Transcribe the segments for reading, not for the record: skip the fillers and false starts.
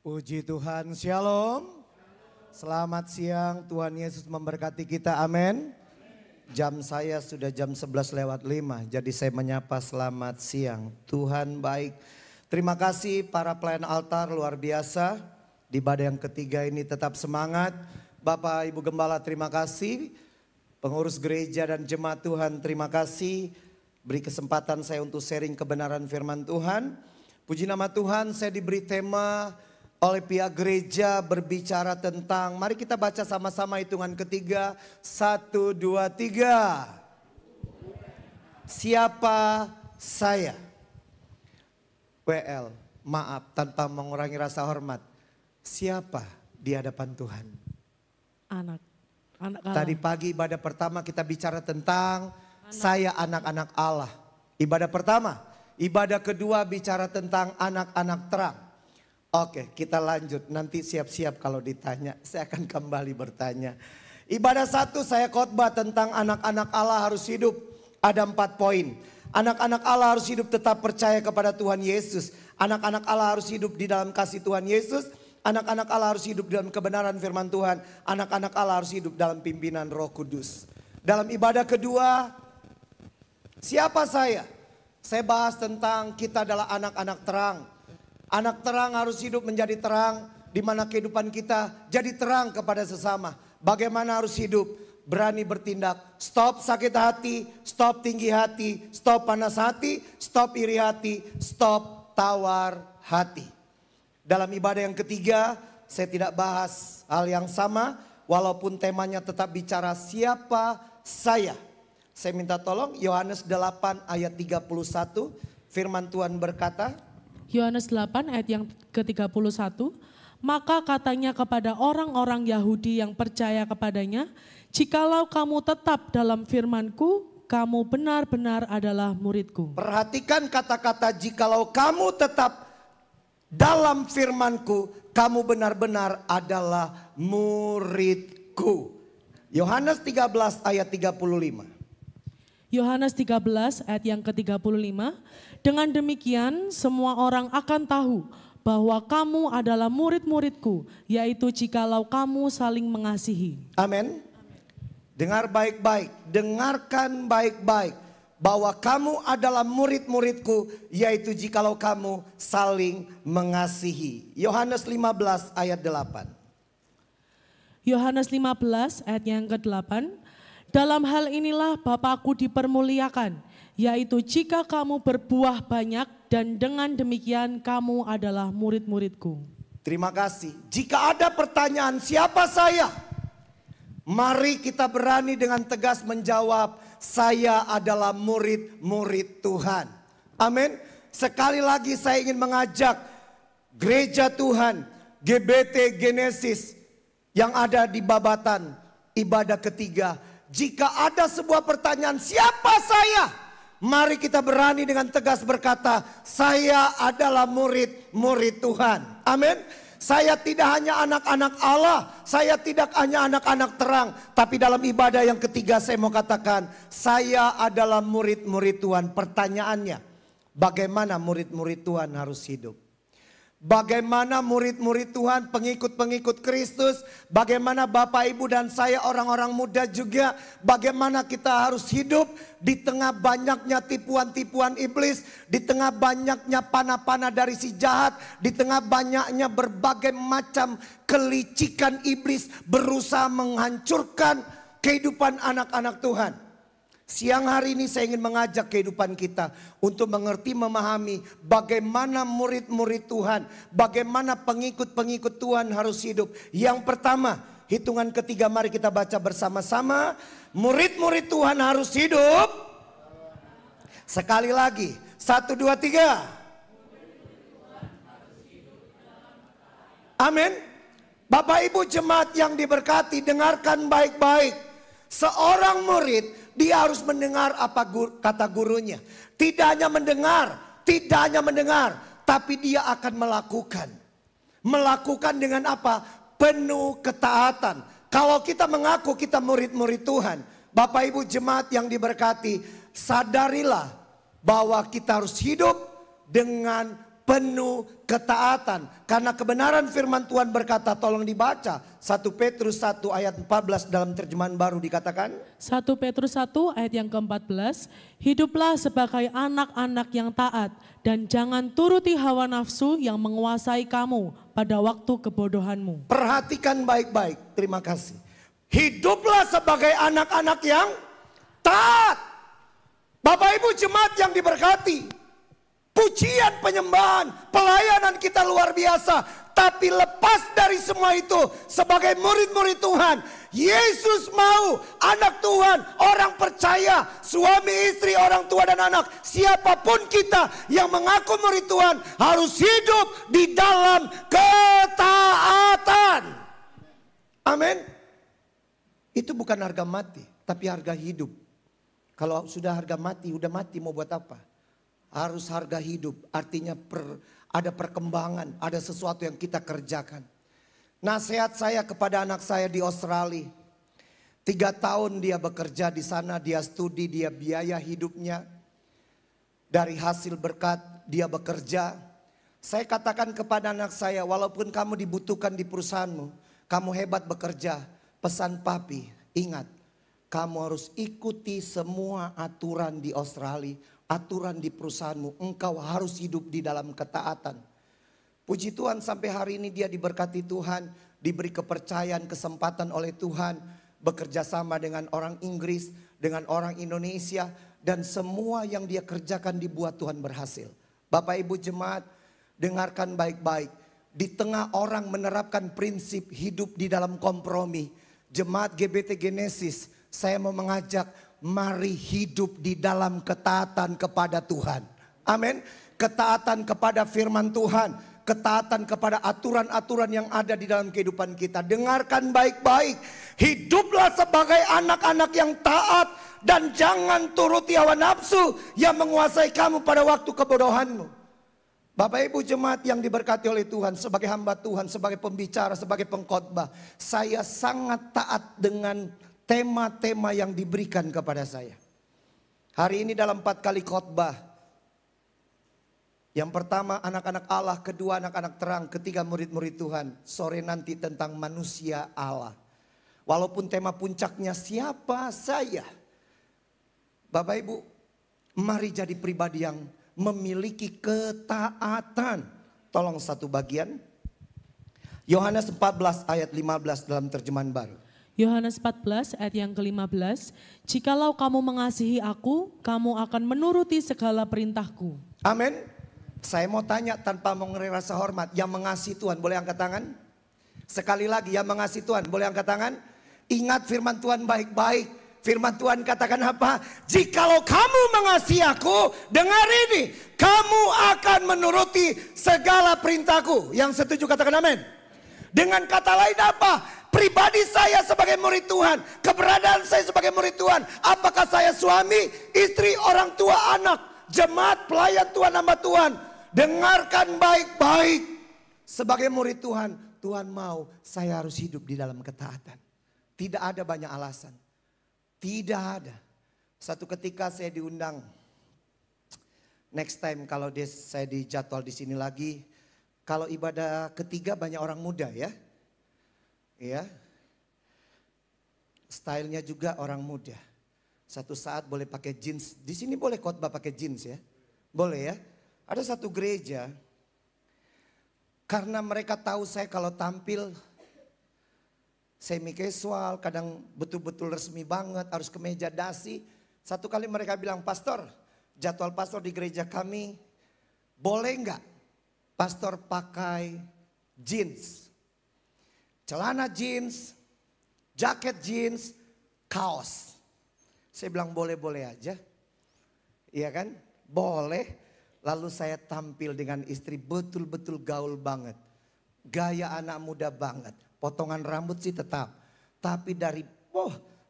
Puji Tuhan, Shalom. Selamat siang, Tuhan Yesus memberkati kita, amin. Jam saya sudah jam 11:05, jadi saya menyapa selamat siang. Tuhan baik. Terima kasih para pelayan altar luar biasa. Di ibadah yang ketiga ini tetap semangat. Bapak Ibu Gembala terima kasih. Pengurus gereja dan jemaat Tuhan terima kasih. Beri kesempatan saya untuk sharing kebenaran firman Tuhan. Puji nama Tuhan, saya diberi tema oleh pihak gereja berbicara tentang, mari kita baca sama-sama hitungan ketiga. 1, 2, 3. Siapa saya? WL, maaf tanpa mengurangi rasa hormat. Siapa di hadapan Tuhan? Anak Allah. Tadi pagi ibadah pertama kita bicara tentang saya anak-anak Allah. Ibadah pertama. Ibadah kedua bicara tentang anak-anak terang. Oke, kita lanjut. Nanti siap-siap kalau ditanya. Saya akan kembali bertanya. Ibadah 1 saya khotbah tentang anak-anak Allah harus hidup. Ada 4 poin. Anak-anak Allah harus hidup tetap percaya kepada Tuhan Yesus. Anak-anak Allah harus hidup di dalam kasih Tuhan Yesus. Anak-anak Allah harus hidup dalam kebenaran firman Tuhan. Anak-anak Allah harus hidup dalam pimpinan Roh Kudus. Dalam ibadah kedua, siapa saya? Saya bahas tentang kita adalah anak-anak terang. Anak terang harus hidup menjadi terang, di mana kehidupan kita jadi terang kepada sesama. Bagaimana harus hidup? Berani bertindak. Stop sakit hati, stop tinggi hati, stop panas hati, stop iri hati, stop tawar hati. Dalam ibadah yang ketiga, saya tidak bahas hal yang sama, walaupun temanya tetap bicara siapa saya. Saya minta tolong Yohanes 8 ayat 31, firman Tuhan berkata, Yohanes 8 ayat yang ke-31, maka katanya kepada orang-orang Yahudi yang percaya kepadanya, jikalau kamu tetap dalam firman-Ku, kamu benar-benar adalah murid-Ku. Perhatikan kata-kata jikalau kamu tetap dalam firman-Ku, kamu benar-benar adalah murid-Ku. Yohanes 13 ayat 35. Yohanes 13 ayat yang ke-35, dengan demikian semua orang akan tahu bahwa kamu adalah murid-muridku, yaitu jikalau kamu saling mengasihi. Amin. Dengar baik-baik, dengarkan baik-baik bahwa kamu adalah murid-muridku, yaitu jikalau kamu saling mengasihi. Yohanes 15 ayat 8. Yohanes 15 ayat yang ke-8. Dalam hal inilah Bapakku dipermuliakan, yaitu jika kamu berbuah banyak dan dengan demikian kamu adalah murid-muridku. Terima kasih. Jika ada pertanyaan siapa saya? Mari kita berani dengan tegas menjawab, saya adalah murid-murid Tuhan. Amin. Sekali lagi saya ingin mengajak gereja Tuhan, GBT Genesis yang ada di Babatan, ibadah ketiga. Jika ada sebuah pertanyaan siapa saya? Mari kita berani dengan tegas berkata, saya adalah murid-murid Tuhan. Amin. Saya tidak hanya anak-anak Allah, saya tidak hanya anak-anak terang. Tapi dalam ibadah yang ketiga saya mau katakan, saya adalah murid-murid Tuhan. Pertanyaannya, bagaimana murid-murid Tuhan harus hidup? Bagaimana murid-murid Tuhan, pengikut-pengikut Kristus, bagaimana Bapak Ibu dan saya orang-orang muda juga, bagaimana kita harus hidup di tengah banyaknya tipuan-tipuan iblis, di tengah banyaknya panah-panah dari si jahat, di tengah banyaknya berbagai macam kelicikan iblis berusaha menghancurkan kehidupan anak-anak Tuhan. Siang hari ini saya ingin mengajak kehidupan kita untuk mengerti, memahami bagaimana murid-murid Tuhan, bagaimana pengikut-pengikut Tuhan harus hidup. Yang pertama, hitungan ketiga mari kita baca bersama-sama. Murid-murid Tuhan harus hidup. Sekali lagi, 1, 2, 3. Amin. Bapak Ibu jemaat yang diberkati, dengarkan baik-baik. Seorang murid, dia harus mendengar apa kata gurunya. Tidak hanya mendengar, tapi dia akan melakukan. Melakukan dengan apa? Penuh ketaatan. Kalau kita mengaku kita murid-murid Tuhan, Bapak Ibu jemaat yang diberkati, sadarilah bahwa kita harus hidup dengan penuh ketaatan. Karena kebenaran firman Tuhan berkata, tolong dibaca 1 Petrus 1 ayat 14 dalam terjemahan baru dikatakan. 1 Petrus 1 ayat yang ke-14, hiduplah sebagai anak-anak yang taat dan jangan turuti hawa nafsu yang menguasai kamu pada waktu kebodohanmu. Perhatikan baik-baik, terima kasih. Hiduplah sebagai anak-anak yang taat. Bapak Ibu jemaat yang diberkati, pujian, penyembahan, pelayanan kita luar biasa. Tapi lepas dari semua itu, sebagai murid-murid Tuhan, Yesus mau anak Tuhan, orang percaya, suami istri, orang tua dan anak, siapapun kita yang mengaku murid Tuhan harus hidup di dalam ketaatan. Amin. Itu bukan harga mati, tapi harga hidup. Kalau sudah harga mati, udah mati mau buat apa? Harus harga hidup, artinya ada perkembangan, ada sesuatu yang kita kerjakan. Nasihat saya kepada anak saya di Australia. 3 tahun dia bekerja di sana, dia studi, dia biaya hidupnya. Dari hasil berkat dia bekerja. Saya katakan kepada anak saya, walaupun kamu dibutuhkan di perusahaanmu, kamu hebat bekerja, pesan papi, ingat, kamu harus ikuti semua aturan di Australia. Aturan di perusahaanmu, engkau harus hidup di dalam ketaatan. Puji Tuhan sampai hari ini dia diberkati Tuhan, diberi kepercayaan, kesempatan oleh Tuhan, bekerja sama dengan orang Inggris, dengan orang Indonesia, dan semua yang dia kerjakan dibuat Tuhan berhasil. Bapak Ibu jemaat, dengarkan baik-baik. Di tengah orang menerapkan prinsip hidup di dalam kompromi, jemaat GBT Genesis, saya mau mengajak, mari hidup di dalam ketaatan kepada Tuhan. Amin. Ketaatan kepada firman Tuhan. Ketaatan kepada aturan-aturan yang ada di dalam kehidupan kita. Dengarkan baik-baik. Hiduplah sebagai anak-anak yang taat. Dan jangan turuti hawa nafsu yang menguasai kamu pada waktu kebodohanmu. Bapak Ibu jemaat yang diberkati oleh Tuhan. Sebagai hamba Tuhan, sebagai pembicara, sebagai pengkhotbah, saya sangat taat dengan tema-tema yang diberikan kepada saya. Hari ini dalam 4 kali khotbah. Yang pertama anak-anak Allah, kedua anak-anak terang, ketiga murid-murid Tuhan. Sore nanti tentang manusia Allah. Walaupun tema puncaknya siapa saya. Bapak Ibu, mari jadi pribadi yang memiliki ketaatan. Tolong satu bagian. Yohanes 14 ayat 15 dalam terjemahan baru. Yohanes 14 ayat yang ke-15, jikalau kamu mengasihi aku, kamu akan menuruti segala perintahku. Amin. Saya mau tanya tanpa mengerai rasa hormat, yang mengasihi Tuhan boleh angkat tangan? Sekali lagi, yang mengasihi Tuhan boleh angkat tangan? Ingat firman Tuhan baik-baik. Firman Tuhan katakan apa? Jikalau kamu mengasihi aku, dengar ini, kamu akan menuruti segala perintahku. Yang setuju katakan amin. Dengan kata lain apa? Pribadi saya sebagai murid Tuhan, keberadaan saya sebagai murid Tuhan, apakah saya suami, istri, orang tua, anak, jemaat, pelayan Tuhan, hamba Tuhan. Dengarkan baik-baik. Sebagai murid Tuhan, Tuhan mau saya harus hidup di dalam ketaatan. Tidak ada banyak alasan. Tidak ada. Satu ketika saya diundang, next time kalau saya dijadwal di sini lagi, kalau ibadah ketiga banyak orang muda ya. Ya, stylenya juga orang muda. Satu saat boleh pakai jeans. Di sini boleh khotbah pakai jeans ya, boleh ya. Ada satu gereja, karena mereka tahu saya kalau tampil semi casual, kadang betul-betul resmi banget, harus kemeja dasi. Satu kali mereka bilang, pastor, jadwal pastor di gereja kami, boleh nggak pastor pakai jeans? Celana jeans, jaket jeans, kaos. Saya bilang boleh-boleh aja. Iya kan? Boleh. Lalu saya tampil dengan istri betul-betul gaul banget. Gaya anak muda banget. Potongan rambut sih tetap. Tapi dari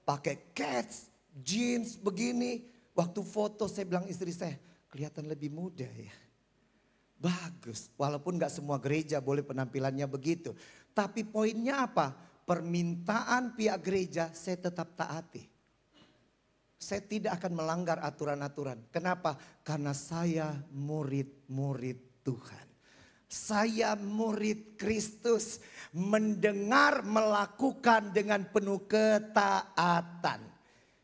pakai cats, jeans begini. Waktu foto saya bilang istri saya, kelihatan lebih muda ya. Bagus. Walaupun gak semua gereja boleh penampilannya begitu. Tapi poinnya apa? Permintaan pihak gereja saya tetap taati. Saya tidak akan melanggar aturan-aturan. Kenapa? Karena saya murid-murid Tuhan. Saya murid Kristus, mendengar, melakukan dengan penuh ketaatan.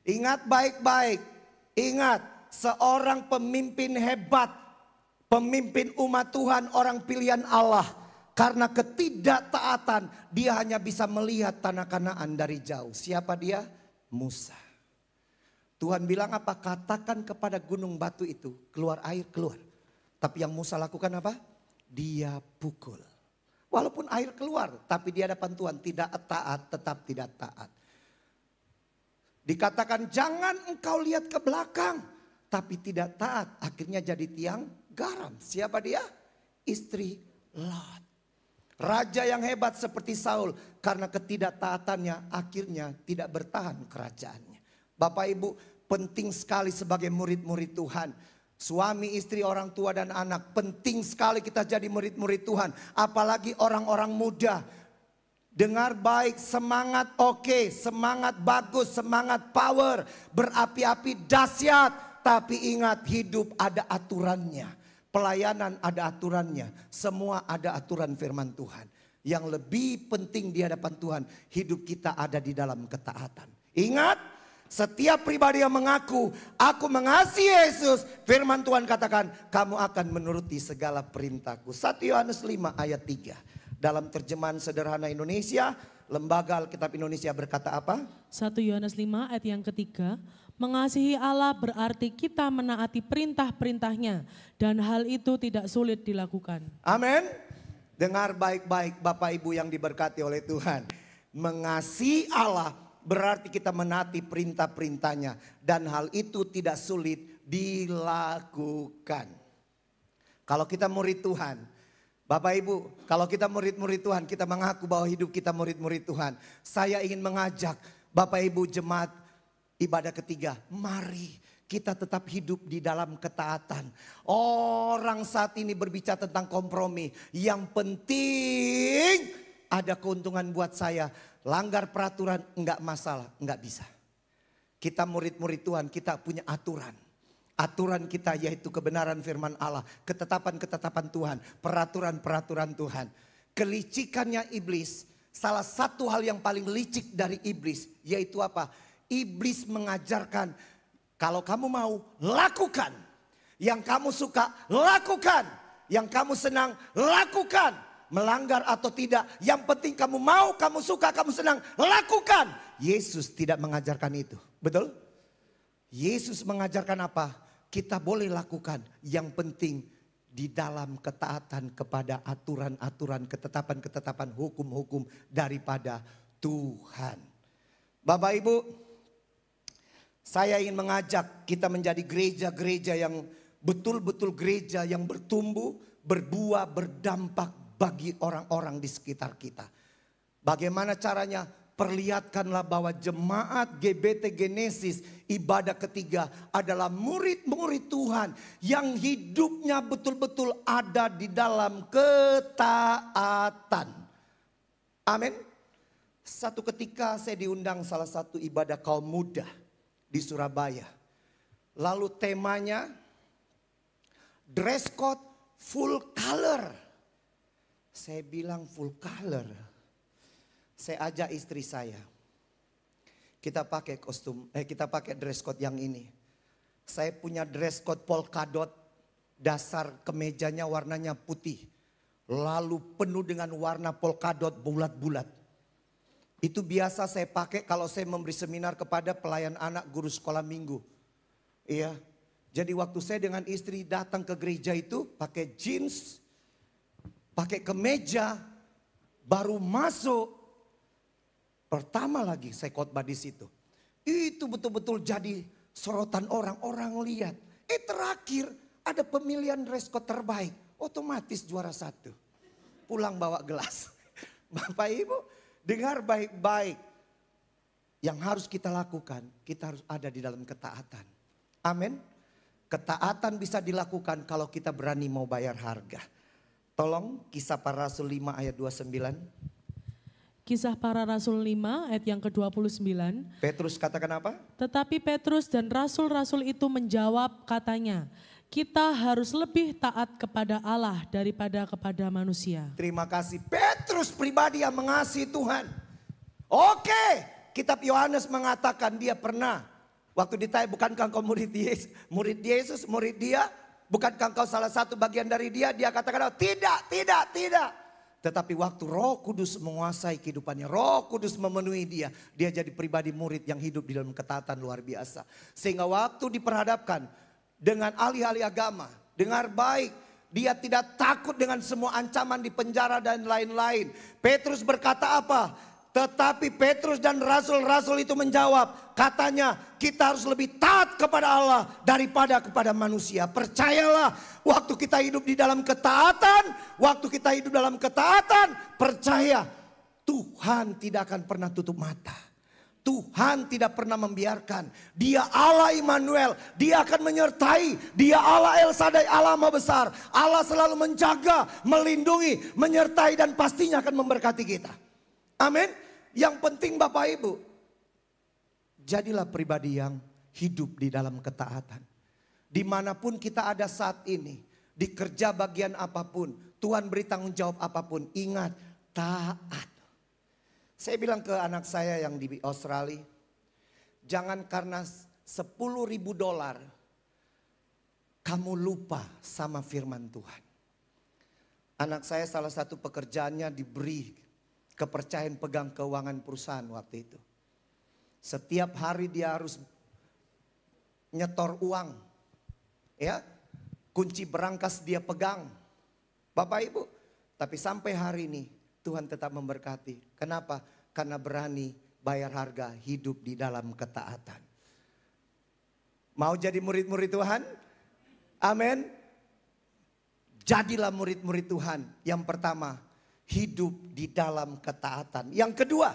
Ingat baik-baik, ingat seorang pemimpin hebat, pemimpin umat Tuhan, orang pilihan Allah. Karena ketidaktaatan dia hanya bisa melihat tanah Kanaan dari jauh. Siapa dia? Musa. Tuhan bilang apa? Katakan kepada gunung batu itu, keluar air, keluar. Tapi yang Musa lakukan apa? Dia pukul. Walaupun air keluar, tapi di hadapan Tuhan tidak taat, tetap tidak taat. Dikatakan jangan engkau lihat ke belakang, tapi tidak taat. Akhirnya jadi tiang garam. Siapa dia? Istri Lot. Raja yang hebat seperti Saul, karena ketidaktaatannya akhirnya tidak bertahan kerajaannya. Bapak Ibu, penting sekali sebagai murid-murid Tuhan. Suami, istri, orang tua dan anak, penting sekali kita jadi murid-murid Tuhan. Apalagi orang-orang muda. Dengar baik, semangat oke, semangat bagus, semangat power, berapi-api dahsyat. Tapi ingat, hidup ada aturannya. Pelayanan ada aturannya. Semua ada aturan firman Tuhan. Yang lebih penting di hadapan Tuhan, hidup kita ada di dalam ketaatan. Ingat, setiap pribadi yang mengaku, aku mengasihi Yesus, firman Tuhan katakan, kamu akan menuruti segala perintahku. 1 Yohanes 5 ayat 3. Dalam terjemahan sederhana Indonesia, Lembaga Alkitab Indonesia berkata apa? 1 Yohanes 5 ayat yang ketiga, mengasihi Allah berarti kita menaati perintah-perintahnya dan hal itu tidak sulit dilakukan. Amin. Dengar baik-baik Bapak Ibu yang diberkati oleh Tuhan. Mengasihi Allah berarti kita menaati perintah-perintahnya dan hal itu tidak sulit dilakukan. Kalau kita murid Tuhan, Bapak Ibu, kalau kita murid-murid Tuhan, kita mengaku bahwa hidup kita murid-murid Tuhan. Saya ingin mengajak Bapak Ibu jemaat ibadah ketiga, mari kita tetap hidup di dalam ketaatan. Orang saat ini berbicara tentang kompromi. Yang penting ada keuntungan buat saya. Langgar peraturan enggak masalah, enggak bisa. Kita murid-murid Tuhan, kita punya aturan. Aturan kita yaitu kebenaran firman Allah, ketetapan-ketetapan Tuhan, peraturan-peraturan Tuhan. Kelicikannya iblis, salah satu hal yang paling licik dari iblis yaitu apa? Iblis mengajarkan, kalau kamu mau lakukan, yang kamu suka lakukan, yang kamu senang lakukan. Melanggar atau tidak, yang penting kamu mau, kamu suka, kamu senang, lakukan. Yesus tidak mengajarkan itu, betul? Yesus mengajarkan apa? Kita boleh lakukan, yang penting di dalam ketaatan kepada aturan-aturan, ketetapan-ketetapan, hukum-hukum daripada Tuhan. Bapak Ibu, saya ingin mengajak kita menjadi gereja-gereja yang betul-betul gereja yang bertumbuh, berbuah, berdampak bagi orang-orang di sekitar kita. Bagaimana caranya? Perlihatkanlah bahwa jemaat GBT Genesis ibadah ketiga adalah murid-murid Tuhan yang hidupnya betul-betul ada di dalam ketaatan. Amin. Satu ketika saya diundang salah satu ibadah kaum muda di Surabaya. Lalu temanya dress code full color. Saya bilang full color. Saya ajak istri saya. Kita pakai kita pakai dress code yang ini. Saya punya dress code polka dot, dasar kemejanya warnanya putih. Lalu penuh dengan warna polka dot bulat-bulat. Itu biasa saya pakai kalau saya memberi seminar kepada pelayan anak guru sekolah minggu. Iya. Jadi waktu saya dengan istri datang ke gereja itu pakai jeans, pakai kemeja, baru masuk. Pertama lagi saya khotbah di situ. Itu betul-betul jadi sorotan orang-orang lihat. Terakhir ada pemilihan dress code terbaik. Otomatis juara 1. Pulang bawa gelas. Bapak Ibu, dengar baik-baik. Yang harus kita lakukan, kita harus ada di dalam ketaatan. Amin. Ketaatan bisa dilakukan kalau kita berani mau bayar harga. Tolong Kisah Para Rasul 5 ayat 29. Kisah Para Rasul 5 ayat yang ke-29. Petrus katakan apa? Tetapi Petrus dan rasul-rasul itu menjawab katanya, kita harus lebih taat kepada Allah daripada kepada manusia. Terima kasih. Petrus pribadi yang mengasihi Tuhan. Oke, kitab Yohanes mengatakan dia pernah. Waktu ditanya, bukankah engkau murid Yesus? Murid Yesus, murid dia. Bukankah engkau salah satu bagian dari dia? Dia katakan, oh, tidak. Tetapi waktu Roh Kudus menguasai kehidupannya, Roh Kudus memenuhi dia. Dia jadi pribadi murid yang hidup di dalam ketaatan luar biasa. Sehingga waktu diperhadapkan dengan ahli-ahli agama, dengar baik, dia tidak takut dengan semua ancaman di penjara dan lain-lain. Petrus berkata apa? Tetapi Petrus dan rasul-rasul itu menjawab, katanya kita harus lebih taat kepada Allah daripada kepada manusia. Percayalah, waktu kita hidup di dalam ketaatan, percaya Tuhan tidak akan pernah tutup mata. Tuhan tidak pernah membiarkan. Dia Allah Immanuel, Dia akan menyertai. Dia Allah El Shaddai, Allah Maha Besar. Allah selalu menjaga, melindungi, menyertai dan pastinya akan memberkati kita. Amin. Yang penting Bapak Ibu, jadilah pribadi yang hidup di dalam ketaatan. Dimanapun kita ada saat ini, di kerja bagian apapun, Tuhan beri tanggung jawab apapun, ingat taat. Saya bilang ke anak saya yang di Australia, jangan karena $10.000 kamu lupa sama firman Tuhan. Anak saya salah satu pekerjaannya diberi kepercayaan pegang keuangan perusahaan waktu itu. Setiap hari dia harus nyetor uang. Ya, kunci berangkas dia pegang. Bapak Ibu, tapi sampai hari ini Tuhan tetap memberkati. Kenapa? Karena berani bayar harga hidup di dalam ketaatan. Mau jadi murid-murid Tuhan? Amin. Jadilah murid-murid Tuhan. Yang pertama, hidup di dalam ketaatan. Yang kedua,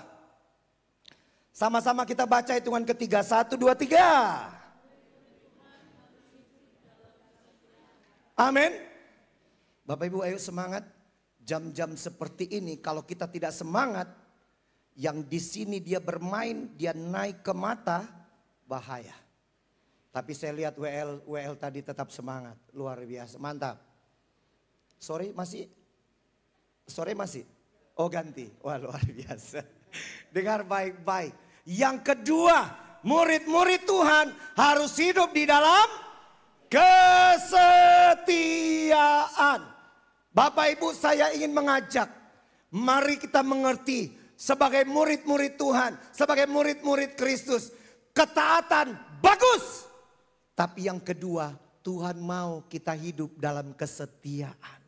sama-sama kita baca hitungan ketiga. 1, 2, 3. Amin. Bapak Ibu ayo semangat. Jam-jam seperti ini kalau kita tidak semangat, yang di sini dia bermain, dia naik ke mata, bahaya. Tapi saya lihat WL tadi tetap semangat, luar biasa, mantap. Sore masih? Oh ganti, wah luar biasa. Dengar baik-baik. Yang kedua, murid-murid Tuhan harus hidup di dalam kesetiaan. Bapak Ibu, saya ingin mengajak, mari kita mengerti sebagai murid-murid Tuhan, sebagai murid-murid Kristus, ketaatan bagus. Tapi yang kedua, Tuhan mau kita hidup dalam kesetiaan.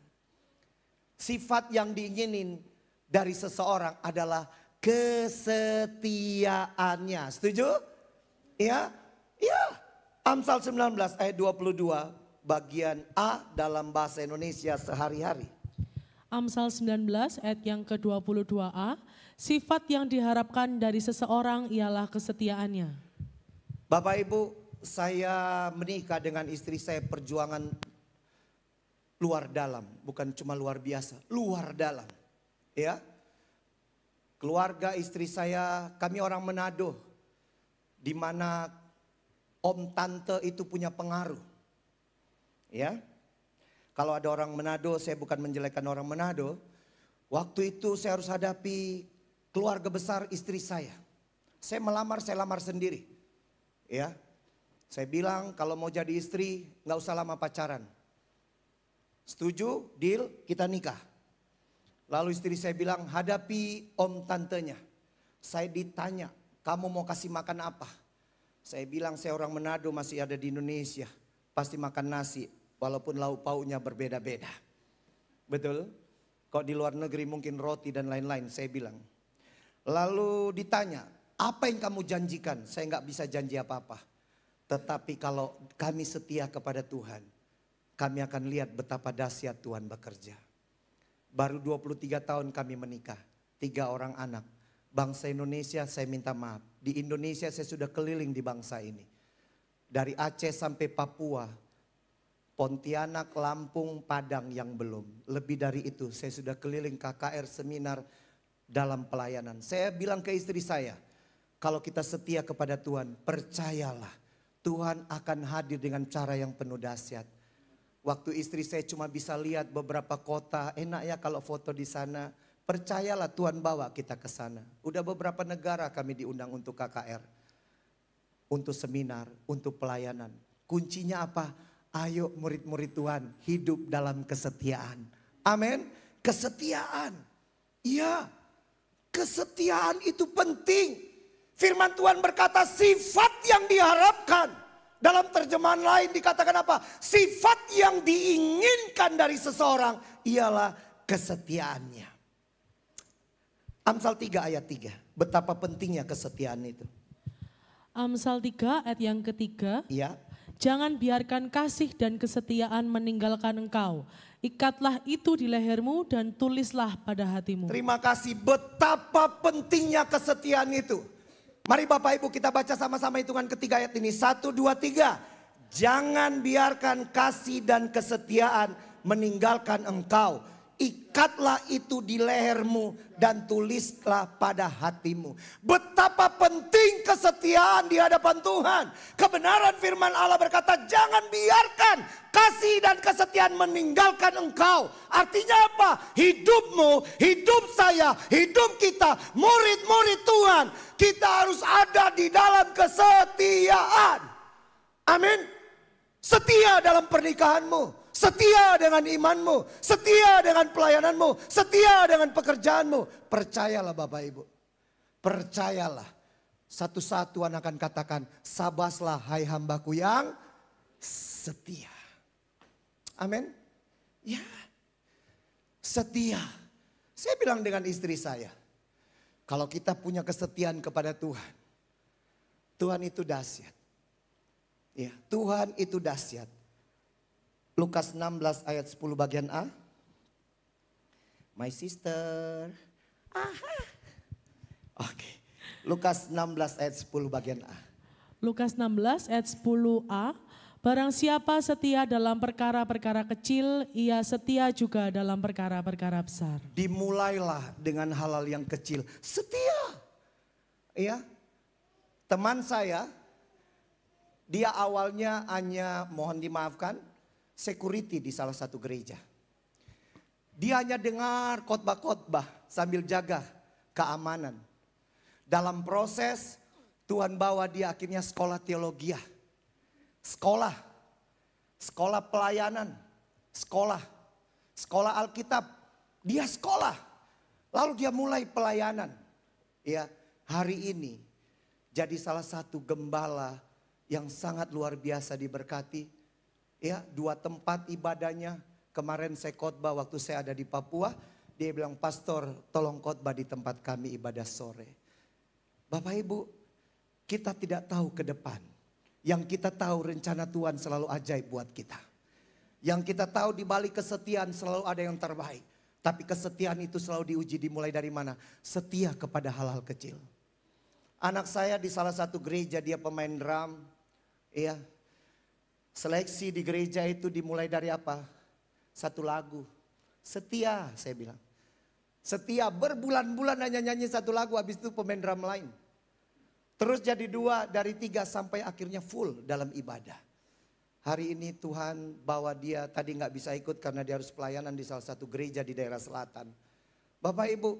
Sifat yang diinginin dari seseorang adalah kesetiaannya. Setuju? Ya? Ya. Amsal 19 ayat 22 bagian A dalam bahasa Indonesia sehari-hari. Amsal 19 ayat yang ke-22a, sifat yang diharapkan dari seseorang ialah kesetiaannya. Bapak Ibu, saya menikah dengan istri saya perjuangan luar dalam, bukan cuma luar biasa, luar dalam. Ya. Keluarga istri saya, kami orang Manado, di mana om tante itu punya pengaruh. Ya. Kalau ada orang Manado, saya bukan menjelekkan orang Manado. Waktu itu saya harus hadapi keluarga besar istri saya. Saya lamar sendiri. Ya. Saya bilang kalau mau jadi istri nggak usah lama pacaran. Setuju, deal, kita nikah. Lalu istri saya bilang, hadapi om tantenya. Saya ditanya, kamu mau kasih makan apa? Saya bilang, saya orang Manado masih ada di Indonesia. Pasti makan nasi, walaupun lauk pauknya berbeda-beda. Betul? Kok di luar negeri mungkin roti dan lain-lain, saya bilang. Lalu ditanya, apa yang kamu janjikan? Saya nggak bisa janji apa-apa. Tetapi kalau kami setia kepada Tuhan, kami akan lihat betapa dahsyat Tuhan bekerja. Baru 23 tahun kami menikah. 3 orang anak. Bangsa Indonesia saya minta maaf. Di Indonesia saya sudah keliling di bangsa ini. Dari Aceh sampai Papua. Pontianak, Lampung, Padang yang belum. Lebih dari itu saya sudah keliling KKR seminar dalam pelayanan. Saya bilang ke istri saya. Kalau kita setia kepada Tuhan, percayalah. Tuhan akan hadir dengan cara yang penuh dahsyat. Waktu istri saya cuma bisa lihat beberapa kota, enak ya kalau foto di sana. Percayalah Tuhan bawa kita ke sana. Udah beberapa negara kami diundang untuk KKR. Untuk seminar, untuk pelayanan. Kuncinya apa? Ayo murid-murid Tuhan hidup dalam kesetiaan. Amin. Kesetiaan. Iya. Kesetiaan itu penting. Firman Tuhan berkata sifat yang diharapkan. Dalam terjemahan lain dikatakan apa? Sifat yang diinginkan dari seseorang ialah kesetiaannya. Amsal 3 ayat 3. Betapa pentingnya kesetiaan itu. Amsal 3 ayat yang ketiga. Ya. Jangan biarkan kasih dan kesetiaan meninggalkan engkau. Ikatlah itu di lehermu dan tulislah pada hatimu. Terima kasih, betapa pentingnya kesetiaan itu. Mari Bapak Ibu kita baca sama-sama hitungan ketiga ayat ini. 1, 2, 3. Jangan biarkan kasih dan kesetiaan meninggalkan engkau. Ikatlah itu di lehermu dan tulislah pada hatimu. Betapa penting kesetiaan di hadapan Tuhan. Kebenaran firman Allah berkata jangan biarkan kasih dan kesetiaan meninggalkan engkau. Artinya apa? Hidupmu, hidup saya, hidup kita, murid-murid Tuhan. Kita harus ada di dalam kesetiaan. Amin. Setia dalam pernikahanmu. Setia dengan imanmu, setia dengan pelayananmu, setia dengan pekerjaanmu. Percayalah Bapak Ibu, percayalah. Satu-satu Tuhan akan katakan, sabaslah hai hambaku yang setia. Amin. Ya, setia. Saya bilang dengan istri saya, kalau kita punya kesetiaan kepada Tuhan, Tuhan itu dahsyat. Ya, Tuhan itu dahsyat. Lukas 16 ayat 10 bagian A. My sister. Aha. Oke. Lukas 16 ayat 10 bagian A. Lukas 16 ayat 10a. Barang siapa setia dalam perkara-perkara kecil, ia setia juga dalam perkara-perkara besar. Dimulailah dengan hal-hal yang kecil. Setia. Ya. Teman saya, dia awalnya hanya mohon dimaafkan, security di salah satu gereja. Dia hanya dengar khotbah-khotbah sambil jaga keamanan. Dalam proses Tuhan bawa dia akhirnya sekolah teologi. Sekolah pelayanan, sekolah Alkitab. Dia sekolah. Lalu dia mulai pelayanan. Ya, hari ini jadi salah satu gembala yang sangat luar biasa diberkati. Ya, 2 tempat ibadahnya. Kemarin saya khotbah waktu saya ada di Papua. Dia bilang, pastor tolong khotbah di tempat kami ibadah sore. Bapak Ibu, kita tidak tahu ke depan. Yang kita tahu rencana Tuhan selalu ajaib buat kita. Yang kita tahu di balik kesetiaan selalu ada yang terbaik. Tapi kesetiaan itu selalu diuji dimulai dari mana? Setia kepada hal-hal kecil. Anak saya di salah satu gereja dia pemain drum. Iya. Seleksi di gereja itu dimulai dari apa? 1 lagu. Setia saya bilang. Setia berbulan-bulan hanya nyanyi 1 lagu, habis itu pemain drum lain. Terus jadi 2, dari 3 sampai akhirnya full dalam ibadah. Hari ini Tuhan bawa dia, tadi gak bisa ikut karena dia harus pelayanan di salah satu gereja di daerah selatan. Bapak Ibu,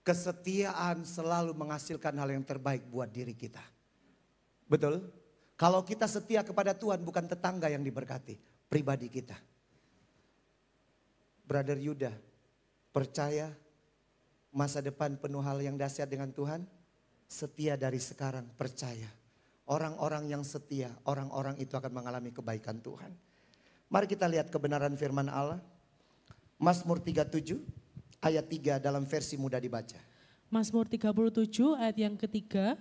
kesetiaan selalu menghasilkan hal yang terbaik buat diri kita. Betul? Kalau kita setia kepada Tuhan bukan tetangga yang diberkati, pribadi kita. Brother Yuda, percaya masa depan penuh hal yang dahsyat dengan Tuhan? Setia dari sekarang, percaya. Orang-orang yang setia, orang-orang itu akan mengalami kebaikan Tuhan. Mari kita lihat kebenaran firman Allah. Mazmur 37 ayat 3 dalam versi mudah dibaca. Mazmur 37 ayat yang ketiga.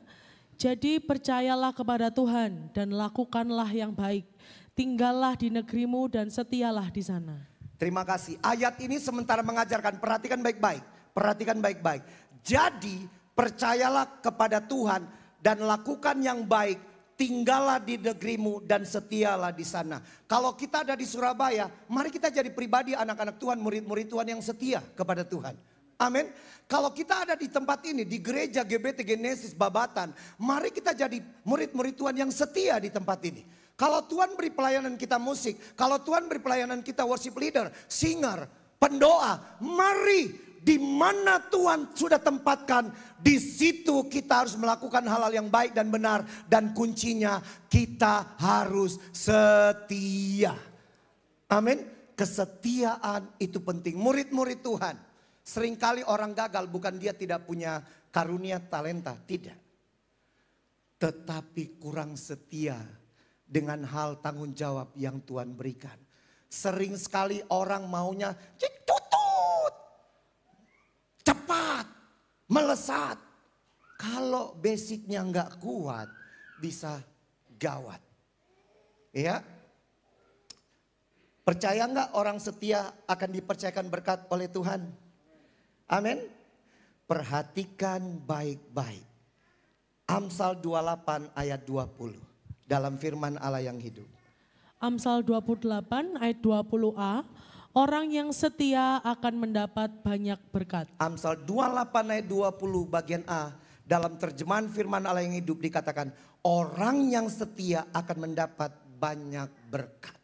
Jadi percayalah kepada Tuhan dan lakukanlah yang baik. Tinggallah di negerimu dan setialah di sana. Terima kasih. Ayat ini sementara mengajarkan, perhatikan baik-baik. Perhatikan baik-baik. Jadi percayalah kepada Tuhan dan lakukan yang baik. Tinggallah di negerimu dan setialah di sana. Kalau kita ada di Surabaya, mari kita jadi pribadi anak-anak Tuhan, murid-murid Tuhan yang setia kepada Tuhan. Amin. Kalau kita ada di tempat ini, di gereja GBT Genesis Babatan, mari kita jadi murid-murid Tuhan yang setia di tempat ini. Kalau Tuhan beri pelayanan kita musik, kalau Tuhan beri pelayanan kita worship leader, singer, pendoa, mari di mana Tuhan sudah tempatkan, di situ kita harus melakukan hal-hal yang baik dan benar, dan kuncinya kita harus setia. Amin. Kesetiaan itu penting. Murid-murid Tuhan, seringkali orang gagal bukan dia tidak punya karunia talenta, tidak. Tetapi kurang setia dengan hal tanggung jawab yang Tuhan berikan. Sering sekali orang maunya tutut, cepat, melesat. Kalau basicnya nggak kuat, bisa gawat. Ya, percaya nggak orang setia akan dipercayakan berkat oleh Tuhan? Amin. Perhatikan baik-baik. Amsal 28 ayat 20. Dalam firman Allah yang hidup. Amsal 28 ayat 20a, orang yang setia akan mendapat banyak berkat. Amsal 28 ayat 20 bagian A, dalam terjemahan firman Allah yang hidup dikatakan, orang yang setia akan mendapat banyak berkat.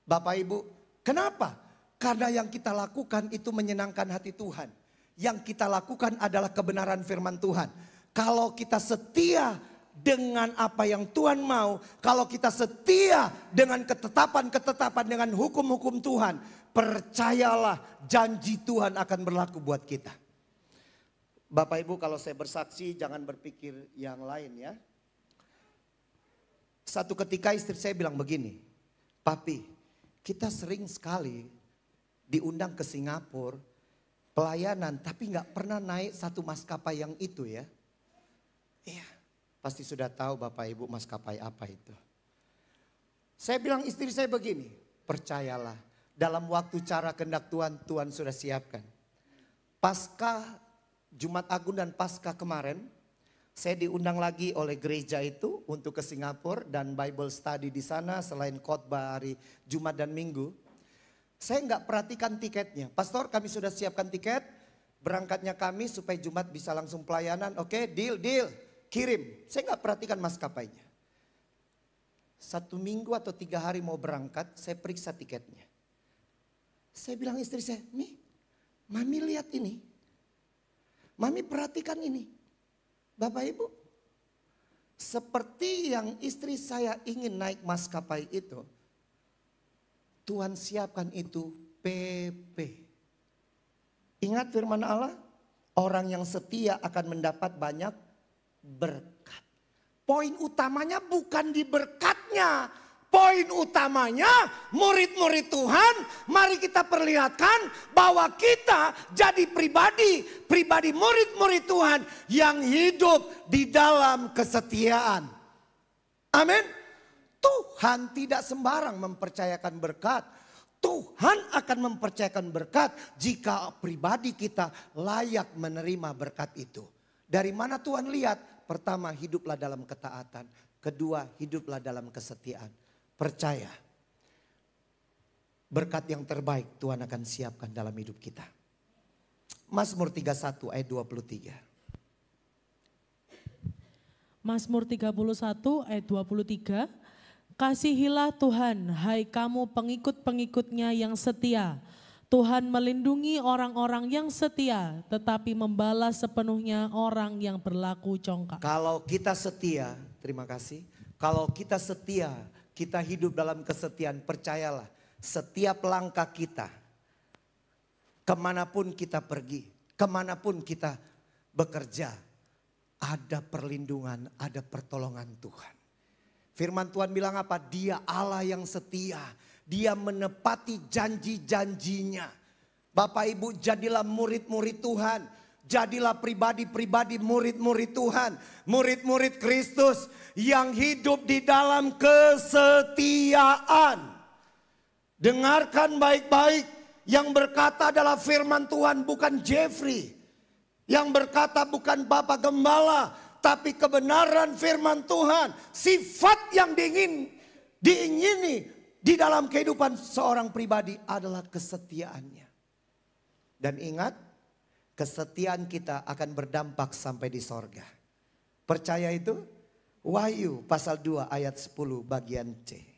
Bapak Ibu, kenapa? Karena yang kita lakukan itu menyenangkan hati Tuhan. Yang kita lakukan adalah kebenaran firman Tuhan. Kalau kita setia dengan apa yang Tuhan mau, kalau kita setia dengan ketetapan-ketetapan, dengan hukum-hukum Tuhan, percayalah janji Tuhan akan berlaku buat kita. Bapak Ibu, kalau saya bersaksi jangan berpikir yang lain ya. Satu ketika istri saya bilang begini, Papi, kita sering sekali diundang ke Singapura pelayanan, tapi nggak pernah naik satu maskapai yang itu ya. Iya. Pasti sudah tahu Bapak Ibu maskapai apa itu. Saya bilang istri saya begini, percayalah dalam waktu cara kehendak Tuhan, Tuhan sudah siapkan. Pasca Jumat Agung dan Pasca kemarin, saya diundang lagi oleh gereja itu untuk ke Singapura dan Bible study di sana selain khotbah hari Jumat dan Minggu. Saya nggak perhatikan tiketnya. Pastor, kami sudah siapkan tiket, berangkatnya kami supaya Jumat bisa langsung pelayanan. Oke, deal. Kirim, saya nggak perhatikan maskapainya. 1 minggu atau 3 hari mau berangkat, saya periksa tiketnya. Saya bilang istri saya, Mami lihat ini. Mami perhatikan ini. Bapak Ibu, seperti yang istri saya ingin naik maskapai itu, Tuhan siapkan itu PP. Ingat firman Allah, orang yang setia akan mendapat banyak berkat. Poin utamanya bukan di berkatnya. Poin utamanya murid-murid Tuhan, mari kita perlihatkan bahwa kita jadi pribadi murid-murid Tuhan yang hidup di dalam kesetiaan. Amin. Tuhan tidak sembarang mempercayakan berkat. Tuhan akan mempercayakan berkat jika pribadi kita layak menerima berkat itu. Dari mana Tuhan lihat? Pertama, hiduplah dalam ketaatan. Kedua, hiduplah dalam kesetiaan. Percaya. Berkat yang terbaik Tuhan akan siapkan dalam hidup kita. Mazmur 31 ayat 23. Mazmur 31 ayat 23. Kasihilah Tuhan, hai kamu pengikut-pengikutnya yang setia. Tuhan melindungi orang-orang yang setia, tetapi membalas sepenuhnya orang yang berlaku congkak. Kalau kita setia, terima kasih. Kalau kita setia, kita hidup dalam kesetiaan, percayalah. Setiap langkah kita, kemanapun kita pergi, kemanapun kita bekerja, ada perlindungan, ada pertolongan Tuhan. Firman Tuhan bilang apa? Dia Allah yang setia. Dia menepati janji-janjinya. Bapak Ibu, jadilah murid-murid Tuhan. Jadilah pribadi-pribadi murid-murid Tuhan. Murid-murid Kristus yang hidup di dalam kesetiaan. Dengarkan baik-baik. Yang berkata adalah firman Tuhan, bukan Jeffrey. Yang berkata bukan Bapak Gembala. Tapi kebenaran firman Tuhan. Sifat yang diingini di dalam kehidupan seorang pribadi adalah kesetiaannya. Dan ingat, kesetiaan kita akan berdampak sampai di sorga. Percaya itu? Wahyu pasal 2 ayat 10 bagian C.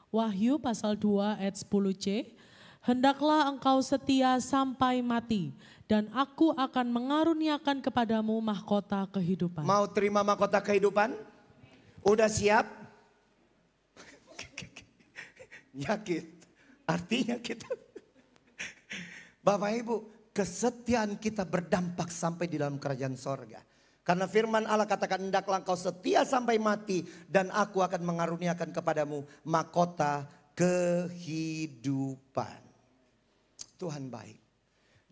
Wahyu pasal 2 ayat 10c, hendaklah engkau setia sampai mati, dan aku akan mengaruniakan kepadamu mahkota kehidupan. Mau terima mahkota kehidupan? Udah siap? Yakin? Artinya kita, Bapak Ibu, kesetiaan kita berdampak sampai di dalam kerajaan sorga. Karena firman Allah katakan, hendaklah engkau setia sampai mati dan aku akan mengaruniakan kepadamu mahkota kehidupan. Tuhan baik.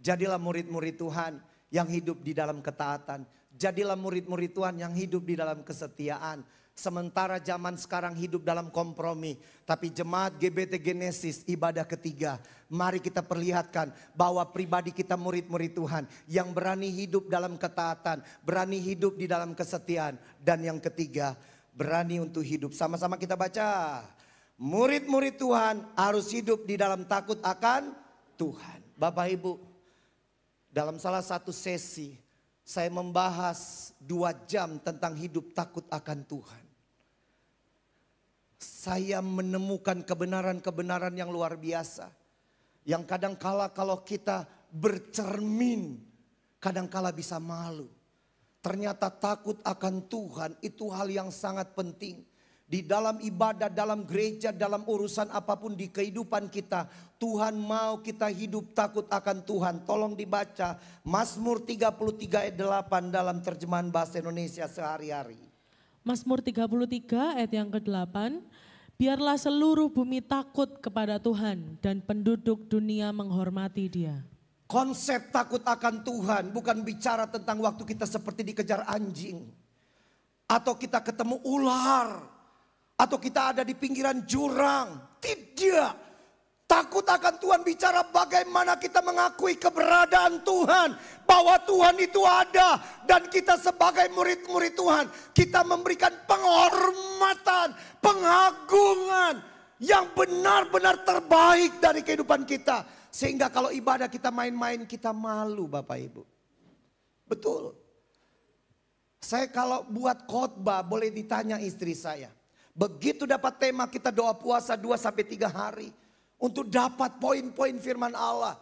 Jadilah murid-murid Tuhan yang hidup di dalam ketaatan. Jadilah murid-murid Tuhan yang hidup di dalam kesetiaan. Sementara zaman sekarang hidup dalam kompromi. Tapi jemaat GBT Genesis ibadah ketiga. Mari kita perlihatkan bahwa pribadi kita murid-murid Tuhan. Yang berani hidup dalam ketaatan. Berani hidup di dalam kesetiaan. Dan yang ketiga, berani untuk hidup. Sama-sama kita baca. Murid-murid Tuhan harus hidup di dalam takut akan Tuhan. Bapak Ibu, dalam salah satu sesi saya membahas 2 jam tentang hidup takut akan Tuhan. Saya menemukan kebenaran-kebenaran yang luar biasa. Yang kadangkala kalau kita bercermin, kadangkala bisa malu. Ternyata takut akan Tuhan itu hal yang sangat penting. Di dalam ibadah, dalam gereja, dalam urusan apapun di kehidupan kita. Tuhan mau kita hidup takut akan Tuhan. Tolong dibaca Mazmur 33 ayat 8 dalam terjemahan bahasa Indonesia sehari-hari. Mazmur 33 ayat yang ke-8, biarlah seluruh bumi takut kepada Tuhan dan penduduk dunia menghormati Dia. Konsep takut akan Tuhan bukan bicara tentang waktu kita seperti dikejar anjing. Atau kita ketemu ular. Atau kita ada di pinggiran jurang. Tidak. Takut akan Tuhan bicara bagaimana kita mengakui keberadaan Tuhan. Bahwa Tuhan itu ada. Dan kita sebagai murid-murid Tuhan. Kita memberikan penghormatan, pengagungan. Yang benar-benar terbaik dari kehidupan kita. Sehingga kalau ibadah kita main-main kita malu Bapak Ibu. Betul. Saya kalau buat khotbah boleh ditanya istri saya. Begitu dapat tema kita doa puasa 2-3 hari. Untuk dapat poin-poin firman Allah.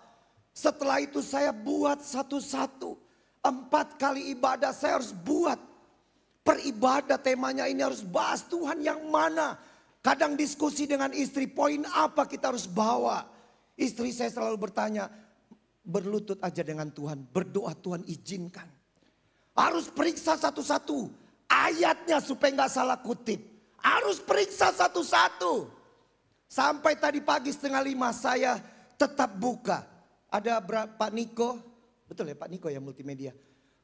Setelah itu saya buat satu-satu. 4 kali ibadah saya harus buat. Per ibadah temanya ini harus bahas Tuhan yang mana. Kadang diskusi dengan istri, poin apa kita harus bawa. Istri saya selalu bertanya, berlutut aja dengan Tuhan. Berdoa Tuhan izinkan. Harus periksa satu-satu ayatnya supaya nggak salah kutip. Harus periksa satu-satu. Sampai tadi pagi 4:30 saya tetap buka. Ada Pak Niko, betul ya Pak Niko ya multimedia.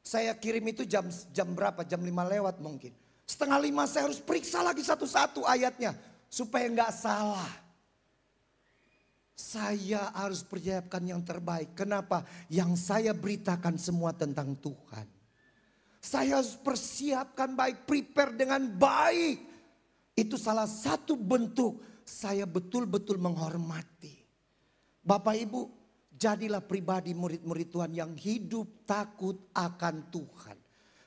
Saya kirim itu jam berapa? Jam 5 lewat mungkin. 4:30 saya harus periksa lagi satu-satu ayatnya. Supaya nggak salah. Saya harus persiapkan yang terbaik. Kenapa? Yang saya beritakan semua tentang Tuhan. Saya harus persiapkan baik, prepare dengan baik. Itu salah satu bentuk saya betul-betul menghormati. Bapak Ibu, jadilah pribadi murid-murid Tuhan yang hidup takut akan Tuhan.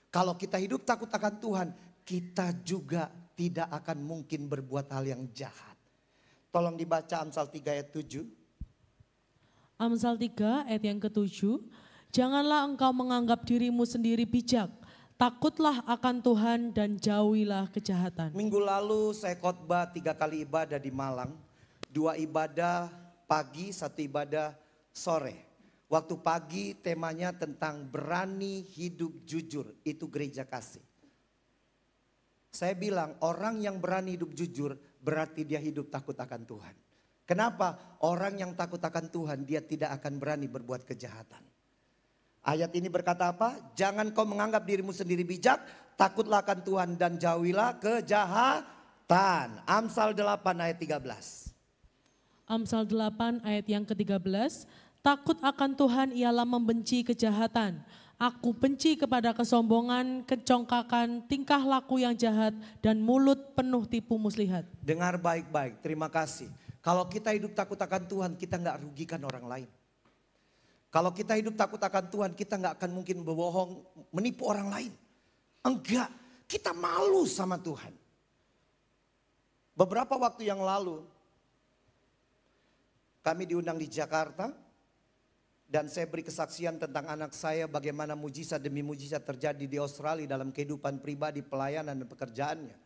Kalau kita hidup takut akan Tuhan, kita juga tidak akan mungkin berbuat hal yang jahat. Tolong dibaca Amsal 3 ayat 7. Amsal 3 ayat yang ke-7, janganlah engkau menganggap dirimu sendiri bijak. Takutlah akan Tuhan dan jauhilah kejahatan. Minggu lalu saya khotbah 3 kali ibadah di Malang. 2 ibadah pagi, 1 ibadah sore. Waktu pagi temanya tentang berani hidup jujur. Itu gereja kasih. Saya bilang orang yang berani hidup jujur berarti dia hidup takut akan Tuhan. Kenapa? Orang yang takut akan Tuhan dia tidak akan berani berbuat kejahatan. Ayat ini berkata apa? Jangan kau menganggap dirimu sendiri bijak, takutlah akan Tuhan dan jauhilah kejahatan. Amsal 8 ayat 13. Amsal 8 ayat yang ke-13, takut akan Tuhan ialah membenci kejahatan. Aku benci kepada kesombongan, kecongkakan, tingkah laku yang jahat, dan mulut penuh tipu muslihat. Dengar baik-baik, terima kasih. Kalau kita hidup takut akan Tuhan, kita nggak rugikan orang lain. Kalau kita hidup takut akan Tuhan, kita nggak akan mungkin berbohong, menipu orang lain. Enggak, Kita malu sama Tuhan. Beberapa waktu yang lalu, kami diundang di Jakarta. Dan saya beri kesaksian tentang anak saya bagaimana mujizat demi mujizat terjadi di Australia dalam kehidupan pribadi, pelayanan dan pekerjaannya.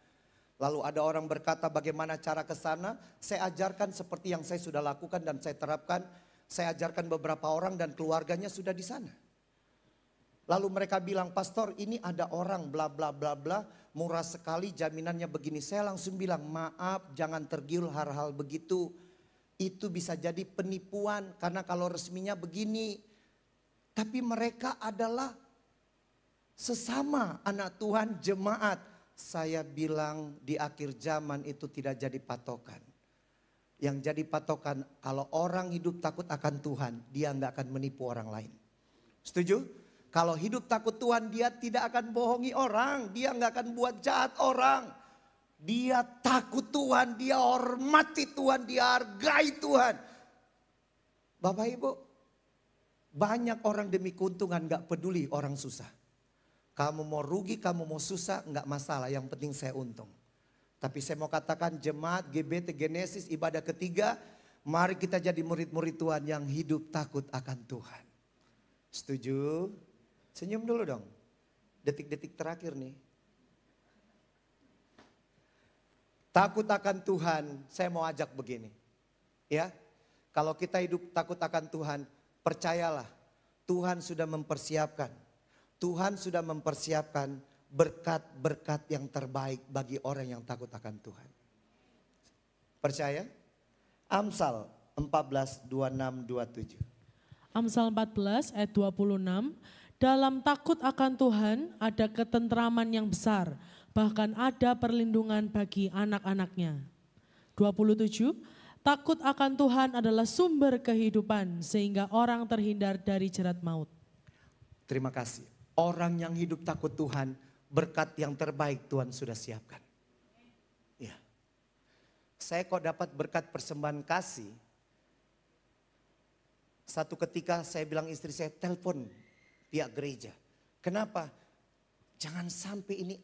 Lalu ada orang berkata bagaimana cara ke sana, saya ajarkan seperti yang saya sudah lakukan dan saya terapkan. Saya ajarkan beberapa orang dan keluarganya sudah di sana. Lalu mereka bilang, pastor ini ada orang bla bla bla bla, murah sekali jaminannya begini. Saya langsung bilang, maaf jangan tergiur hal-hal begitu. Itu bisa jadi penipuan karena kalau resminya begini. Tapi mereka adalah sesama anak Tuhan jemaat. Saya bilang di akhir zaman itu tidak jadi patokan. Yang jadi patokan kalau orang hidup takut akan Tuhan, dia nggak akan menipu orang lain. Setuju? Kalau hidup takut Tuhan, dia tidak akan bohongi orang. Dia nggak akan buat jahat orang. Dia takut Tuhan, dia hormati Tuhan, dia hargai Tuhan. Bapak Ibu, banyak orang demi keuntungan gak peduli orang susah. Kamu mau rugi, kamu mau susah, gak masalah, yang penting saya untung. Tapi saya mau katakan jemaat GBT Genesis ibadah ketiga, mari kita jadi murid-murid Tuhan yang hidup takut akan Tuhan. Setuju? Senyum dulu dong, detik-detik terakhir nih. Takut akan Tuhan, saya mau ajak begini. Ya, kalau kita hidup takut akan Tuhan, percayalah Tuhan sudah mempersiapkan. Tuhan sudah mempersiapkan berkat-berkat yang terbaik bagi orang yang takut akan Tuhan. Percaya? Amsal 14, 26, 27. Amsal 14 ayat 26, dalam takut akan Tuhan ada ketentraman yang besar, bahkan ada perlindungan bagi anak-anaknya. 27, takut akan Tuhan adalah sumber kehidupan sehingga orang terhindar dari jerat maut. Terima kasih. Orang yang hidup takut Tuhan, berkat yang terbaik Tuhan sudah siapkan. Ya. Saya kok dapat berkat persembahan kasih. Satu ketika saya bilang istri saya, telepon pihak gereja. Kenapa? Jangan sampai ini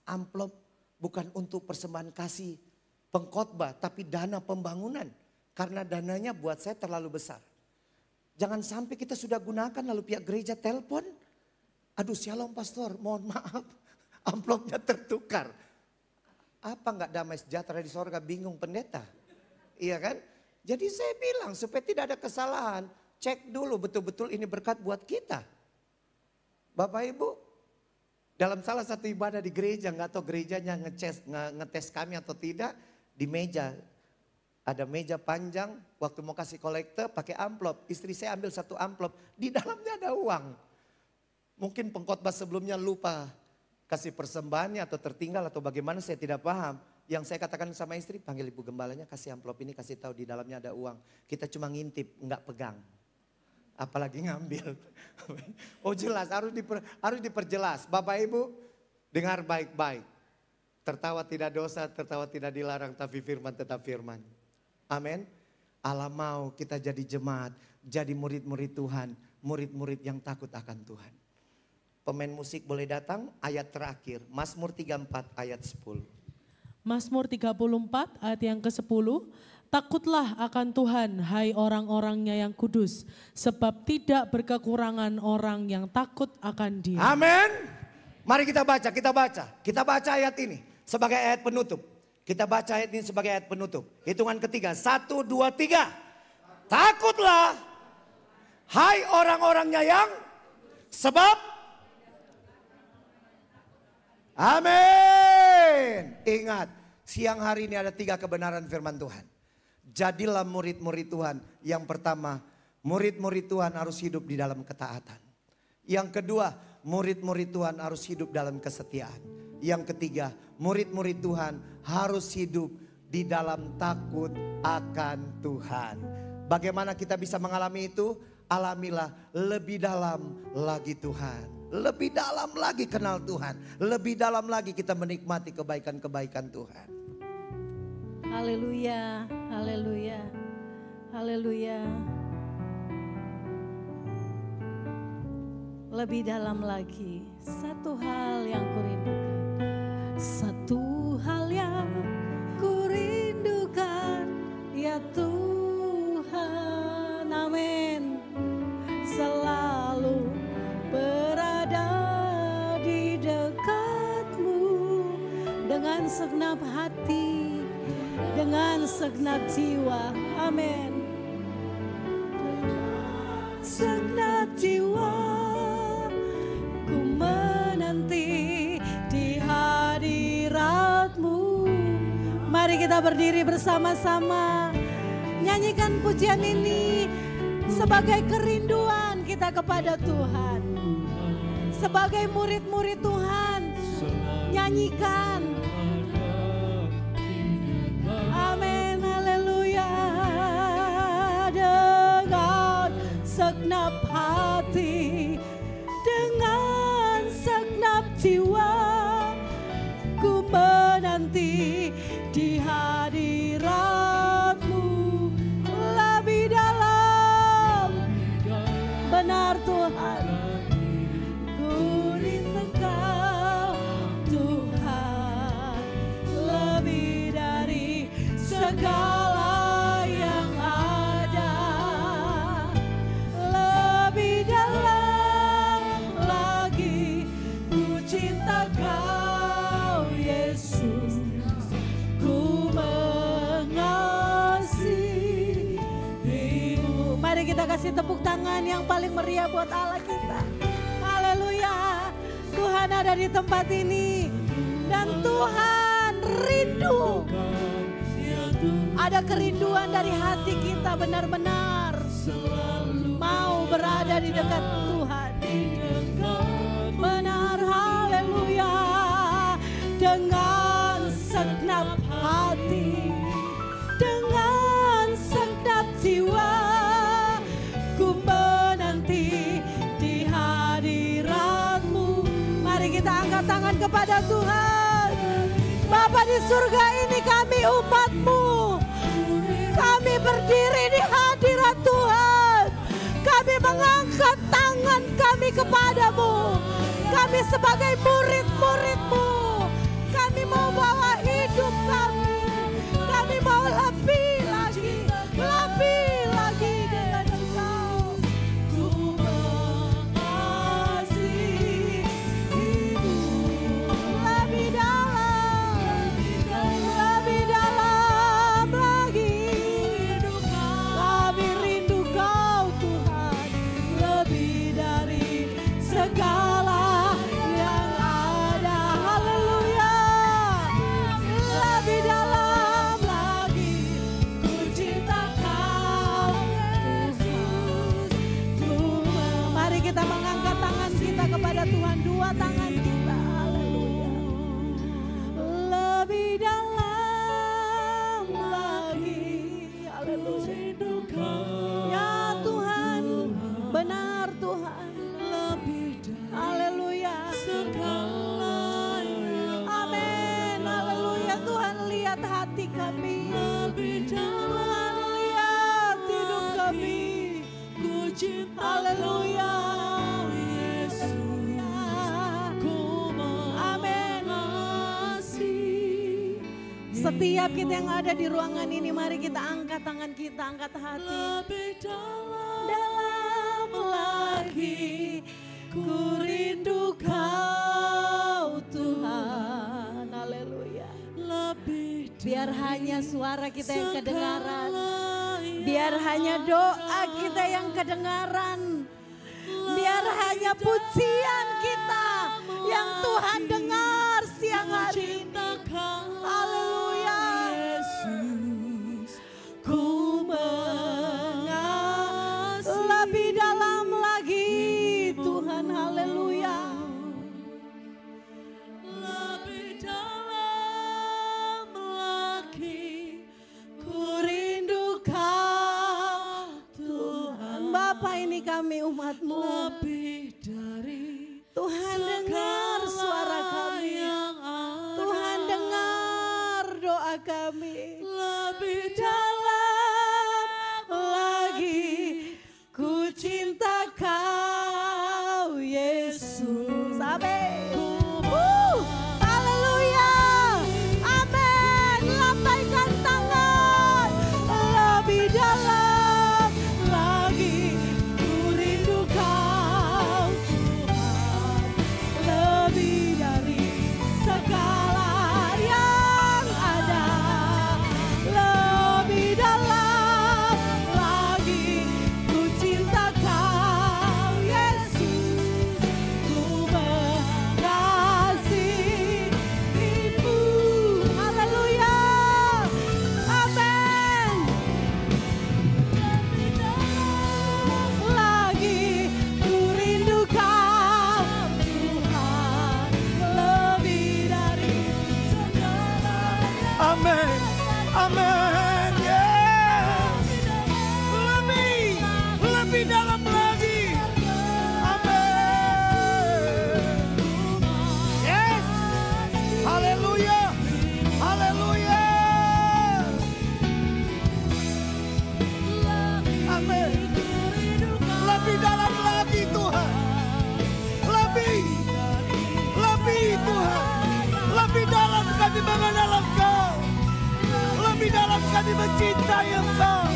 amplop bukan untuk persembahan kasih pengkhotbah, tapi dana pembangunan. Karena dananya buat saya terlalu besar. Jangan sampai kita sudah gunakan lalu pihak gereja telepon. Aduh shalom pastor, mohon maaf amplopnya tertukar. Apa enggak damai sejahtera di sorga, bingung pendeta. Iya kan? Jadi saya bilang supaya tidak ada kesalahan, cek dulu betul-betul ini berkat buat kita. Bapak Ibu, dalam salah satu ibadah di gereja, nggak tahu gerejanya ngetes kami atau tidak, di meja ada meja panjang, waktu mau kasih kolektor pakai amplop, istri saya ambil satu amplop, di dalamnya ada uang. Mungkin pengkhotbah sebelumnya lupa kasih persembahannya atau tertinggal atau bagaimana saya tidak paham. Yang saya katakan sama istri, panggil ibu gembalanya kasih amplop ini, kasih tahu di dalamnya ada uang. Kita cuma ngintip, nggak pegang. Apalagi ngambil. Oh jelas, harus diperjelas. Bapak Ibu, dengar baik-baik. Tertawa tidak dosa, tertawa tidak dilarang, tapi firman tetap firman. Amin. Allah mau kita jadi jemaat, jadi murid-murid Tuhan, murid-murid yang takut akan Tuhan. Pemain musik boleh datang, ayat terakhir, Mazmur 34 ayat 10. Mazmur 34 ayat yang ke-10, takutlah akan Tuhan hai orang-orangnya yang kudus, sebab tidak berkekurangan orang yang takut akan Dia. Amin. Mari kita baca ayat ini sebagai ayat penutup. Kita baca ayat ini sebagai ayat penutup. Hitungan ketiga, 1, 2, 3. Takutlah hai orang-orangnya yang sebab amin. Ingat, siang hari ini ada 3 kebenaran firman Tuhan. Jadilah murid-murid Tuhan. Yang pertama, murid-murid Tuhan harus hidup di dalam ketaatan. Yang kedua, murid-murid Tuhan harus hidup dalam kesetiaan. Yang ketiga, murid-murid Tuhan harus hidup di dalam takut akan Tuhan. Bagaimana kita bisa mengalami itu? Alamilah lebih dalam lagi Tuhan. Lebih dalam lagi kenal Tuhan. Lebih dalam lagi kita menikmati kebaikan-kebaikan Tuhan. Haleluya, haleluya, haleluya. Lebih dalam lagi, satu hal yang kurindukan. Satu hal yang ku rindukan, ya Tuhan, amin. Selalu berada di dekatmu dengan segenap hati, dengan segenap jiwa, amin. Segenap jiwa ku menanti di hadirat-Mu. Mari kita berdiri bersama-sama, nyanyikan pujian ini sebagai kerinduan kita kepada Tuhan. Sebagai murid-murid Tuhan, nyanyikan. Amin, haleluya. Dengan segenap hati, dengan segenap jiwa, ku menanti di hadirat-Mu lebih dalam. Benar Tuhan, ku rindu Kau Tuhan, lebih dari segala yang ada, lebih dalam lagi ku cinta Kau Yesus, ku mengasihi-Mu. Mari kita kasih tepuk tangan yang paling meriah buat Allah kita. Haleluya. Tuhan ada di tempat ini dan Tuhan rindu. Ada kerinduan dari hati kita benar-benar mau berada di dekat Tuhan. Benar, haleluya. Dengan segenap hati, dengan segenap jiwa, ku menanti di hadirat-Mu. Mari kita angkat tangan kepada Tuhan. Bapa di surga, ini kami umat-Mu. Kami berdiri di hadirat Tuhan. Kami mengangkat tangan kami kepadamu. Kami sebagai murid-murid-Mu. Kami mau bawa hidup kami. Kami mau lebih lagi dengan Engkau. Ku mengasihi-Mu lebih dalam lagi. Kami rindu Kau Tuhan, lebih dari segala yang ada. Haleluya. Lebih dalam lagi ku cinta Kau Yesus. Mari kita mengangkat tangan kita kepada Tuhan, dua tangan kita. Haleluya. Lebih dalam lagi. Haleluya. Ya Tuhan, benar Tuhan. Haleluya. Amin. Haleluya. Tuhan lihat hati kami. Tuhan lihat hidup kami. Haleluya. Amin. Setiap kita yang ada di ruangan ini, mari kita angkat tangan kita, angkat hati. Dalam lagi ku rindu Kau Tuhan. Haleluya. Biar hanya suara kita yang kedengaran, biar hanya doa kita yang kedengaran, biar hanya pujian kita yang Tuhan dengar siang hari ini. Haleluya. Ku lebih dalam lagi Tuhan. Haleluya. Lebih dalam lagi ku rindu Kau Tuhan. Bapa, ini kami umat-Mu. Lebih dari Tuhan, dengar suara kami. Tuhan, dengar doa kami. Lebih dalam lagi ku cinta Kau Yesus. Amin. Haleluya. mengenal Engkau. Lebih dalam kami mencintai Engkau.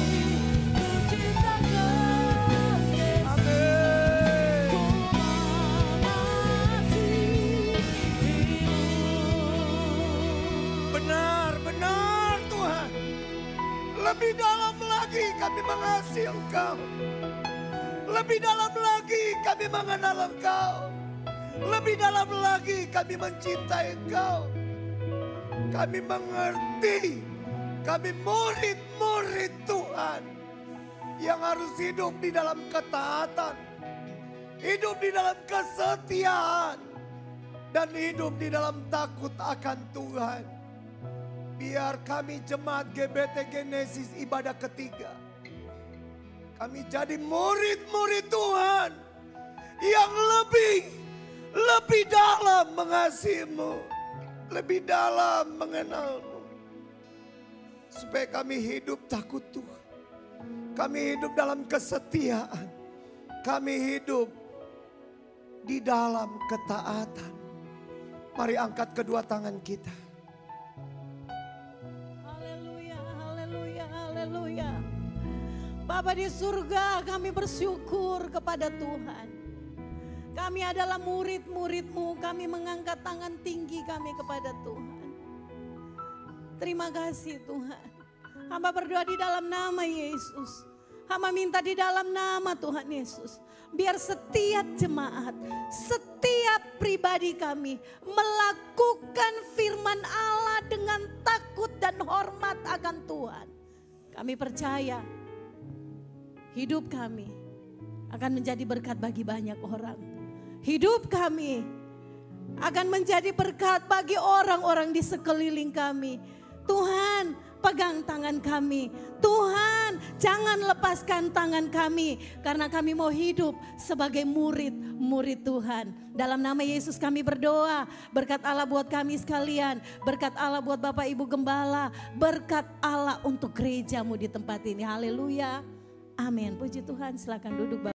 Benar Tuhan. Lebih dalam lagi kami mengasihi Engkau. Lebih dalam lagi kami mengenal Engkau. Lebih dalam lagi kami mencintai Engkau. Kami mengerti. Kami murid-murid Tuhan. Yang harus hidup di dalam ketaatan. Hidup di dalam kesetiaan. Dan hidup di dalam takut akan Tuhan. Biar kami jemaat GBT Genesis ibadah ketiga. Kami jadi murid-murid Tuhan. Yang lebih dalam mengasihi-Mu. Lebih dalam mengenal-Mu. Supaya kami hidup takut Tuhan. Kami hidup dalam kesetiaan. Kami hidup di dalam ketaatan. Mari angkat kedua tangan kita. Haleluya. Bapa di surga, kami bersyukur kepada Tuhan. Kami adalah murid-murid-Mu, kami mengangkat tangan tinggi kami kepada Tuhan. Terima kasih Tuhan. Hamba berdoa di dalam nama Yesus. Hamba minta di dalam nama Tuhan Yesus. Biar setiap jemaat, setiap pribadi kami melakukan firman Allah dengan takut dan hormat akan Tuhan. Kami percaya hidup kami akan menjadi berkat bagi banyak orang. Hidup kami akan menjadi berkat bagi orang-orang di sekeliling kami. Tuhan, pegang tangan kami. Tuhan, jangan lepaskan tangan kami. Karena kami mau hidup sebagai murid-murid Tuhan. Dalam nama Yesus kami berdoa. Berkat Allah buat kami sekalian. Berkat Allah buat Bapak Ibu Gembala. Berkat Allah untuk gerejamu di tempat ini. Haleluya. Amin. Puji Tuhan, silakan duduk Bapak.